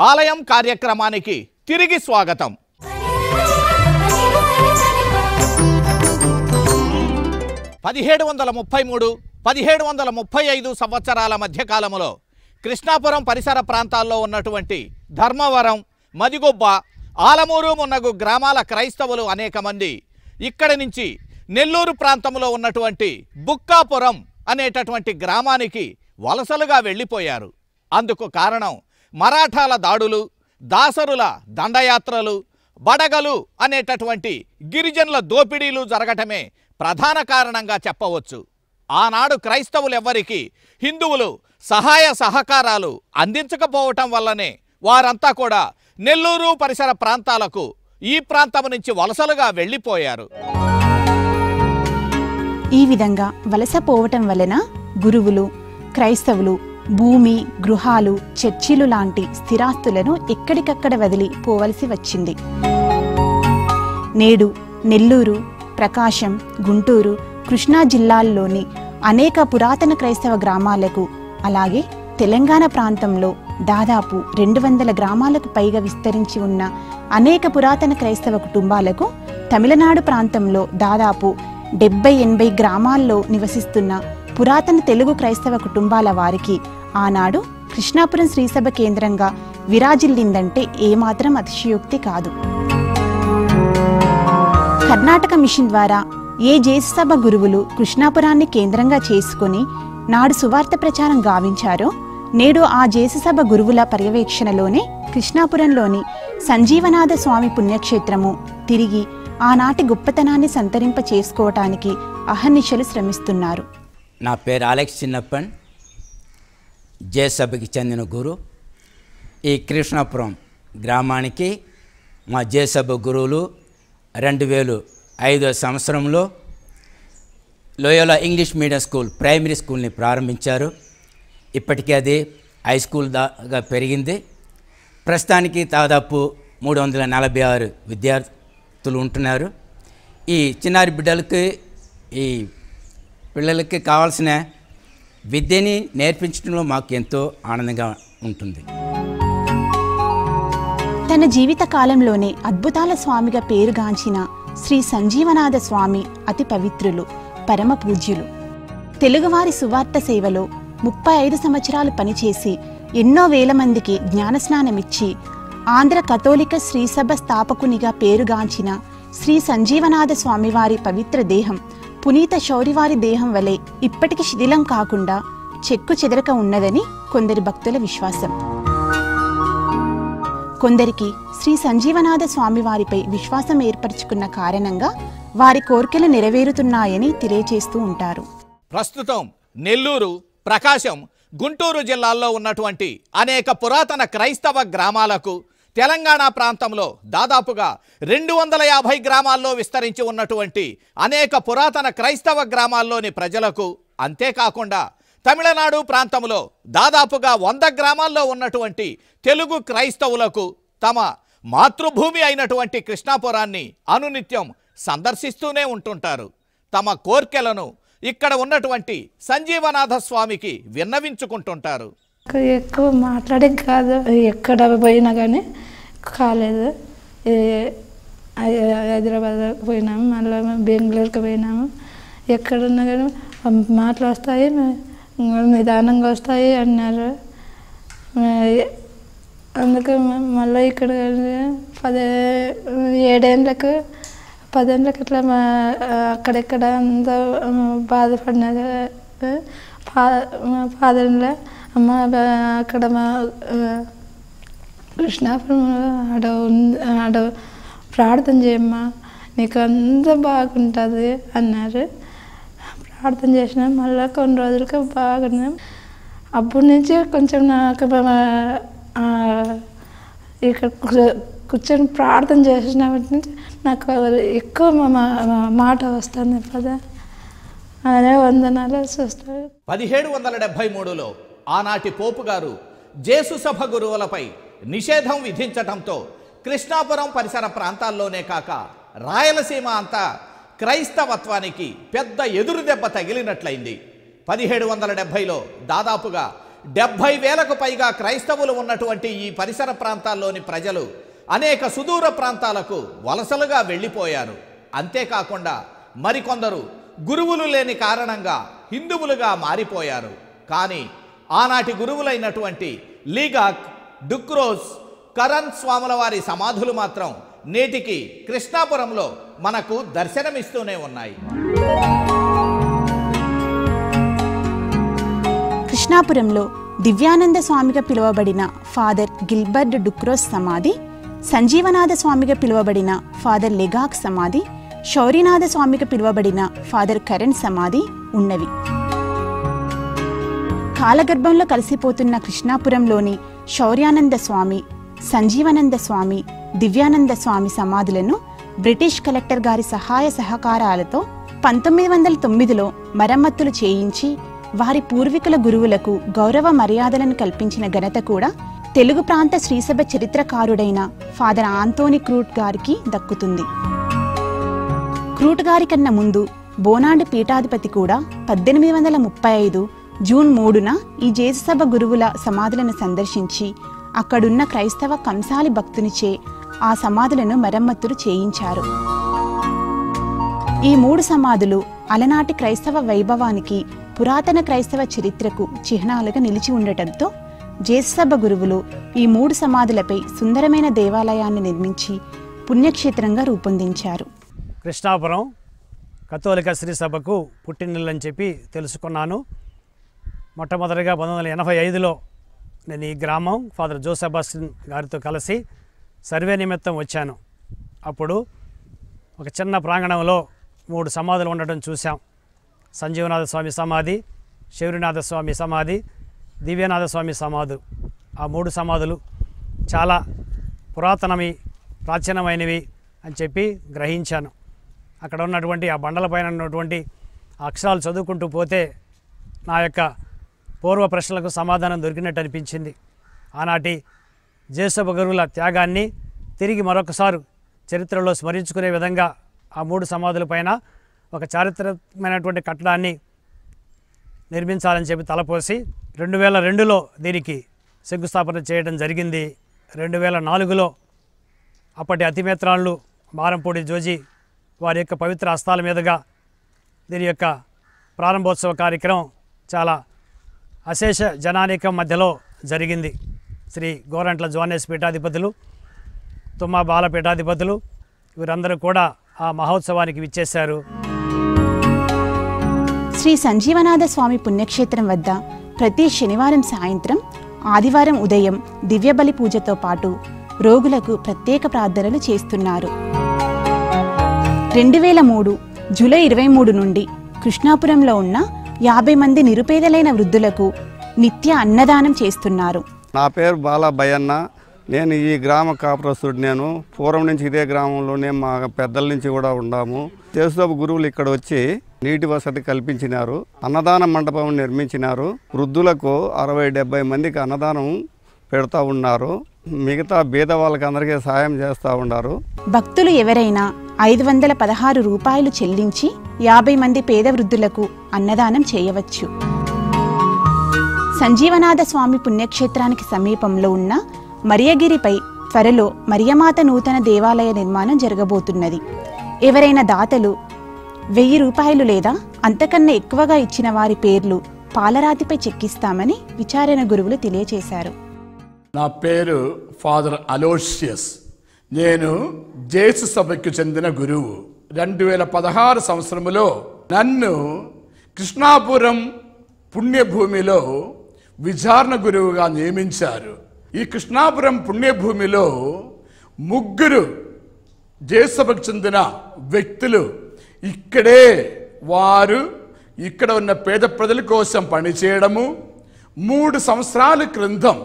ఆలయం కార్యక్రమానికి తిరిగి స్వాగతం. పదిహేడు 1735 సంవత్సరాల మధ్యకాలంలో కృష్ణాపురం పరిసర ప్రాంతాల్లో ఉన్నటువంటి ధర్మవరం, మదిగొబ్బ, ఆలమూరు మున్నగు గ్రామాల క్రైస్తవులు అనేక మంది ఇక్కడి నుంచి నెల్లూరు ప్రాంతంలో ఉన్నటువంటి బుక్కాపురం అనేటటువంటి గ్రామానికి వలసలుగా వెళ్ళిపోయారు. అందుకు కారణం మరాఠాల దాడులు, దాసరుల దండయాత్రలు, బడగలు అనేటటువంటి గిరిజనుల దోపిడీలు జరగటమే ప్రధాన కారణంగా చెప్పవచ్చు. ఆనాడు క్రైస్తవులెవ్వరికీ హిందువులు సహాయ సహకారాలు అందించకపోవటం వల్లనే వారంతా కూడా నెల్లూరు పరిసర ప్రాంతాలకు ఈ ప్రాంతం నుంచి వలసలుగా వెళ్ళిపోయారు. ఈ విధంగా వలస పోవటం వలన గురువులు, క్రైస్తవులు భూమి, గృహాలు, చర్చిలు లాంటి స్థిరాస్తులను ఎక్కడికక్కడ వదిలి పోవలసి వచ్చింది. నేడు నెల్లూరు, ప్రకాశం, గుంటూరు, కృష్ణా జిల్లాల్లోని అనేక పురాతన క్రైస్తవ గ్రామాలకు, అలాగే తెలంగాణ ప్రాంతంలో దాదాపు 200 గ్రామాలకు పైగా విస్తరించి ఉన్న అనేక పురాతన క్రైస్తవ కుటుంబాలకు, తమిళనాడు ప్రాంతంలో దాదాపు 70-80 గ్రామాల్లో నివసిస్తున్న పురాతన తెలుగు క్రైస్తవ కుటుంబాల వారికి ఆనాడు కృష్ణాపురం శ్రీసభ కేంద్రంగా విరాజిల్లిందంటే ఏమాత్రం అతిశయోక్తి కాదు. కర్ణాటక మిషన్ ద్వారా ఏ జేసుసభ గురువులు కృష్ణాపురాన్ని కేంద్రంగా చేసుకుని నాడు సువార్త ప్రచారం గావించారో, నేడు ఆ జేసుసభ గురువుల పర్యవేక్షణలోనే కృష్ణాపురంలోని సంజీవనాథ స్వామి పుణ్యక్షేత్రము తిరిగి ఆనాటి గొప్పతనాన్ని సంతరింప చేసుకోవటానికి అహర్నిశలు శ్రమిస్తున్నారు. నా పేరు అలెక్స్ చిన్నప్పన్, జేసభకి చెందిన గురు. ఈ కృష్ణాపురం గ్రామానికి మా జేసభ గురువులు 2005 సంవత్సరంలో Loyola English medium school primary స్కూల్ని ప్రారంభించారు. ఇప్పటికీ అది హై స్కూల్ దాకా పెరిగింది. ప్రస్తుతానికి దాదాపు 346 విద్యార్థులు ఉంటున్నారు. ఈ చిన్నారి బిడ్డలకి, ఈ పిల్లలకి కావాల్సిన విద్యని నేర్పించడంలో మాకు ఎంతో ఆనందంగా ఉంటుంది. తన జీవిత కాలంలోనే అద్భుతాల స్వామిగా పేరుగాంచిన శ్రీ సంజీవనాథ స్వామి అతి పవిత్రులు, పరమ పూజ్యులు. తెలుగువారి సువార్త సేవలో 35 సంవత్సరాలు పనిచేసి ఎన్నో వేల మందికి జ్ఞానస్నానమిచ్చి ఆంధ్ర కథోలిక శ్రీసభ స్థాపకునిగా పేరుగాంచిన శ్రీ సంజీవనాథ స్వామివారి పవిత్ర దేహం పునీత శౌరివారి దేహం వలె ఇప్పటికి శిథిలం కాకుండా చెక్కు చెదరక ఉన్నదని కొందరి భక్తుల విశ్వాసం. కొందరికి శ్రీ సంజీవనాథ స్వామివారిపై విశ్వాసం ఏర్పరచుకున్న కారణంగా వారి కోర్కెలు నెరవేరుతున్నాయని తెలియచేస్తూ ఉంటారు. ప్రస్తుతం నెల్లూరు, ప్రకాశం, గుంటూరు జిల్లాల్లో ఉన్నటువంటి అనేక పురాతన క్రైస్తవ గ్రామాలకు, తెలంగాణ ప్రాంతంలో దాదాపుగా 250 గ్రామాల్లో విస్తరించి ఉన్నటువంటి అనేక పురాతన క్రైస్తవ గ్రామాల్లోని ప్రజలకు, అంతేకాకుండా తమిళనాడు ప్రాంతంలో దాదాపుగా 100 గ్రామాల్లో ఉన్నటువంటి తెలుగు క్రైస్తవులకు తమ మాతృభూమి అయినటువంటి కృష్ణాపురాన్ని అనునిత్యం సందర్శిస్తూనే ఉంటుంటారు. తమ కోర్కెలను ఇక్కడ ఉన్నటువంటి సంజీవనాథ స్వామికి విన్నవించుకుంటుంటారు. ఎక్కువ మాట్లాడే కాదు, ఎక్కడ పోయినా కానీ కాలేదు. హైదరాబాద్ పోయినాము, మళ్ళీ బెంగళూరుకి పోయినాము. ఎక్కడున్నా కానీ మాటలు వస్తాయి, నిదానంగా వస్తాయి అన్నారు. అందుకే మళ్ళీ ఇక్కడ 7 ఏళ్ళకు 10 ఏళ్ళకి ఇట్లా అక్కడెక్కడ అంతా బాధపడినది. ఫాదర్లో అమ్మ అక్కడ మా కృష్ణాపురం ఆడ ప్రార్థన చేయమ్మా, నీకు అంత బాగుంటుంది అన్నారు. ప్రార్థన చేసిన మళ్ళీ కొన్ని రోజులకి బాగున్నాం. అప్పటి నుంచి కొంచెం నాకు ఇక్కడ కూర్చొని ప్రార్థన చేసినప్పటి నుంచి నాకు ఎక్కువ మాట వస్తుంది కదా, అదే వందనాలు చూస్తారు. 1773లో ఆనాటి పోపు గారు జేసుసభ గురువులపై నిషేధం విధించటంతో కృష్ణాపురం పరిసర ప్రాంతాల్లోనే కాక రాయలసీమ అంతా క్రైస్తవత్వానికి పెద్ద ఎదురు దెబ్బ తగిలినట్లయింది. 1770లో దాదాపుగా 70,000కు పైగా క్రైస్తవులు ఉన్నటువంటి ఈ పరిసర ప్రాంతాల్లోని ప్రజలు అనేక సుదూర ప్రాంతాలకు వలసలుగా వెళ్ళిపోయారు. అంతేకాకుండా మరికొందరు గురువులు లేని కారణంగా హిందువులుగా మారిపోయారు. కానీ ఆనాటి గురువులైనటువంటి లీగాక్, డుక్రోస్, కరణ్ స్వాముల వారి సమాధులు మాత్రం నేటికి కృష్ణాపురంలో మనకు దర్శనమిస్తూనే ఉన్నాయి. కృష్ణాపురంలో దివ్యానంద స్వామిగా పిలువబడిన ఫాదర్ గిల్బర్ట్ డుక్రోస్ సమాధి, సంజీవనాథ స్వామిగా పిలువబడిన ఫాదర్ లెగాక్ సమాధి, శౌరీనాథ స్వామిగా పిలువబడిన ఫాదర్ కరణ్ సమాధి ఉన్నవి. కాలగర్భంలో కలిసిపోతున్న కృష్ణాపురంలోని శౌర్యానంద స్వామి, సంజీవనంద స్వామి, దివ్యానంద స్వామి సమాధులను బ్రిటిష్ కలెక్టర్ గారి సహాయ సహకారాలతో 1909లో మరమ్మతులు చేయించి వారి పూర్వీకుల గురువులకు గౌరవ మర్యాదలను కల్పించిన ఘనత కూడా తెలుగు ప్రాంత శ్రీసభ చరిత్రకారుడైన ఫాదర్ ఆంటోనీ క్రూట్ గారికి దక్కుతుంది. క్రూట్ గారి కన్నా ముందు బోనాండి పీఠాధిపతి కూడా 1835 జూన్ 3న ఈ జేసుసభ గురువుల సమాధులను సందర్శించి అక్కడున్న క్రైస్తవ కంసాలి భక్తునిచే ఆ సమాధులను మరమ్మతులు చేయించారు. ఈ 3 సమాధులు అలనాటి క్రైస్తవ వైభవానికి, పురాతన క్రైస్తవ చరిత్రకు చిహ్నాలుగా నిలిచి ఉండటంతో జేసుసభ గురువులు ఈ 3 సమాధులపై సుందరమైన దేవాలయాన్ని నిర్మించి పుణ్యక్షేత్రంగా రూపొందించారు. కృష్ణాపురం కథోలిక శ్రీ సభకు పుట్టినిల్లని చెప్పి తెలుసుకున్నాను. మొట్టమొదటిగా 1985లో నేను ఈ గ్రామం ఫాదర్ జో సెబాస్టియన్ గారితో కలిసి సర్వే నిమిత్తం వచ్చాను. అప్పుడు ఒక చిన్న ప్రాంగణంలో 3 సమాధులు ఉండటం చూసాం. సంజీవనాథ స్వామి సమాధి, శౌరీనాథ స్వామి సమాధి, దివ్యనాథ స్వామి సమాధి. ఆ 3 సమాధులు చాలా ప్రాచీనమైనవి అని చెప్పి గ్రహించాను. అక్కడ ఉన్నటువంటి ఆ బండలపైన ఉన్నటువంటి అక్షరాలు చదువుకుంటూ పోతే నా యొక్క పూర్వ ప్రశ్నలకు సమాధానం దొరికినట్టు అనిపించింది. ఆనాటి జేసభ గురువుల త్యాగాన్ని తిరిగి మరొకసారి చరిత్రలో స్మరించుకునే విధంగా ఆ 3 సమాధులపైన ఒక చారిత్రకమైనటువంటి కట్టడాన్ని నిర్మించాలని చెప్పి తలపోసి 2002లో దీనికి శంకుస్థాపన చేయడం జరిగింది. 2004లో అప్పటి అతిమేత్రాళ్ళు మారంపూడి జోజీ వారి యొక్క పవిత్ర హస్తాల మీదుగా దీని యొక్క ప్రారంభోత్సవ కార్యక్రమం చాలా అశేష జనానికం మధ్యలో జరిగింది. శ్రీ గోరంట్ల జోనేస్ పీఠాధిపతులు, తుమ్మా బాల పీఠాధిపతులు వీరందరూ కూడా ఆ మహోత్సవానికి విచ్చేశారు. శ్రీ సంజీవనాథ స్వామి పుణ్యక్షేత్రం వద్ద ప్రతి శనివారం సాయంత్రం, ఆదివారం ఉదయం దివ్యబలి పూజతో పాటు రోగులకు ప్రత్యేక ప్రార్థనలు చేస్తున్నారు. 2003 జూలై 23 నుండి కృష్ణాపురంలో ఉన్న 50 మంది నిరుపేదలైన వృద్ధులకు నిత్య అన్నదానం చేస్తున్నారు. నా పేరు బాలా భయన్న. నేను ఈ గ్రామ కాపురస్తుడు. నేను పూర్వం నుంచి ఇదే గ్రామంలోనే మా పెద్దల నుంచి కూడా ఉన్నాము. జేసుసభ గురువులు ఇక్కడ వచ్చి నీటి వసతి కల్పించినారు, అన్నదాన మండపం నిర్మించినారు. వృద్ధులకు 60-70 మందికి అన్నదానం పెడతా ఉన్నారు. మిగతా బీద వాళ్ళకి అందరికీ సాయం చేస్తూ ఉన్నారు. భక్తులు ఎవరైనా 516 రూపాయలు చెల్లించి 50 మంది పేద వృద్ధులకు అన్నదానం చేయవచ్చు. సంజీవనాథ స్వామి పుణ్యక్షేత్రానికి సమీపంలో ఉన్న మరియగిరిపై త్వరలో మరియమాత నూతన దేవాలయ నిర్మాణం జరగబోతున్నది. ఎవరైనా దాతలు 1000 రూపాయలు లేదా అంతకన్నా ఎక్కువగా ఇచ్చిన వారి పేర్లు పాలరాతిపై చెక్కిస్తామని విచారణ గురువులు తెలియజేశారు. నా పేరు ఫాదర్ అలోషియస్. నేను జేసు సభకు చెందిన గురువు. 2016 సంవత్సరంలో నన్ను కృష్ణాపురం పుణ్యభూమిలో విచారణ గురువుగా నియమించారు. ఈ కృష్ణాపురం పుణ్యభూమిలో 3 జేసు సభకు చెందిన వ్యక్తులు ఇక్కడే వారు ఇక్కడ ఉన్న పేద ప్రజల కోసం పనిచేయడము, 3 సంవత్సరాల క్రితం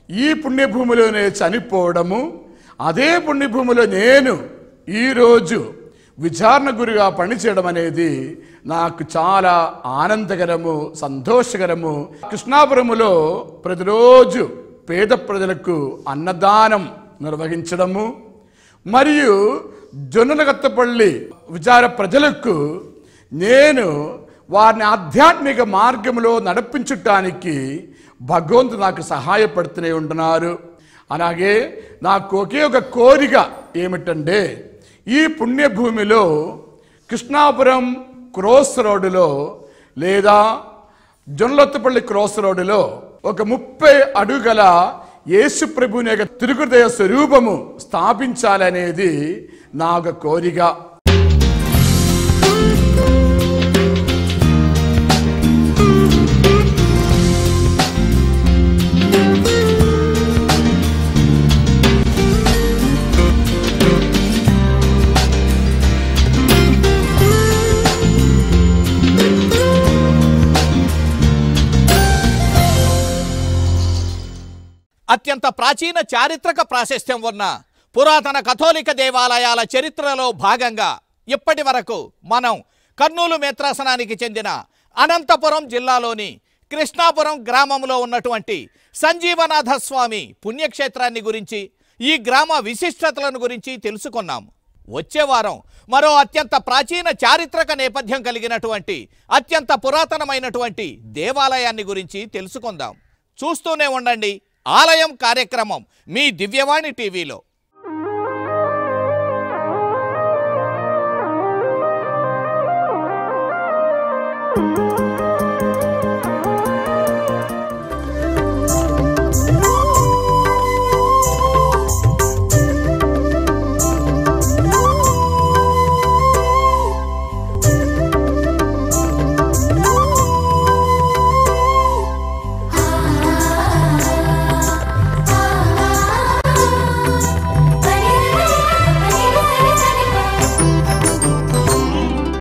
ఈ పుణ్యభూమిలోనే చనిపోవడము, అదే పుణ్యభూమిలో నేను ఈరోజు విచారణ గురుగా పనిచేయడం అనేది నాకు చాలా ఆనందకరము, సంతోషకరము. కృష్ణాపురములో ప్రతిరోజు పేద ప్రజలకు అన్నదానం నిర్వహించడము మరియు జొన్నలగత్తపల్లి విచార ప్రజలకు నేను వారిని ఆధ్యాత్మిక మార్గంలో నడిపించటానికి భగవంతుడు నాకు సహాయపడుతూనే ఉంటున్నారు. అలాగే నాకు ఒకే ఒక కోరిక ఏమిటంటే, ఈ పుణ్యభూమిలో కృష్ణాపురం క్రాస్ రోడ్డులో లేదా జొన్నలొత్తపల్లి క్రాస్ రోడ్డులో ఒక 30 అడుగుల యేసు ప్రభుని యొక్క తిరుగుదయ స్వరూపము స్థాపించాలనేది నా ఒక కోరిక. అత్యంత ప్రాచీన చారిత్రక ప్రాశస్త్యం ఉన్న పురాతన కథోలిక దేవాలయాల చరిత్రలో భాగంగా ఇప్పటి వరకు మనం కర్నూలు మేత్రాసనానికి చెందిన అనంతపురం జిల్లాలోని కృష్ణాపురం గ్రామంలో ఉన్నటువంటి సంజీవనాథ స్వామి పుణ్యక్షేత్రాన్ని గురించి, ఈ గ్రామ విశిష్టతలను గురించి తెలుసుకున్నాం. వచ్చే వారం మరో అత్యంత ప్రాచీన చారిత్రక నేపథ్యం కలిగినటువంటి అత్యంత పురాతనమైనటువంటి దేవాలయాన్ని గురించి తెలుసుకుందాం. చూస్తూనే ఉండండి ఆలయం కార్యక్రమం మీ దివ్యవాణి టీవీలో.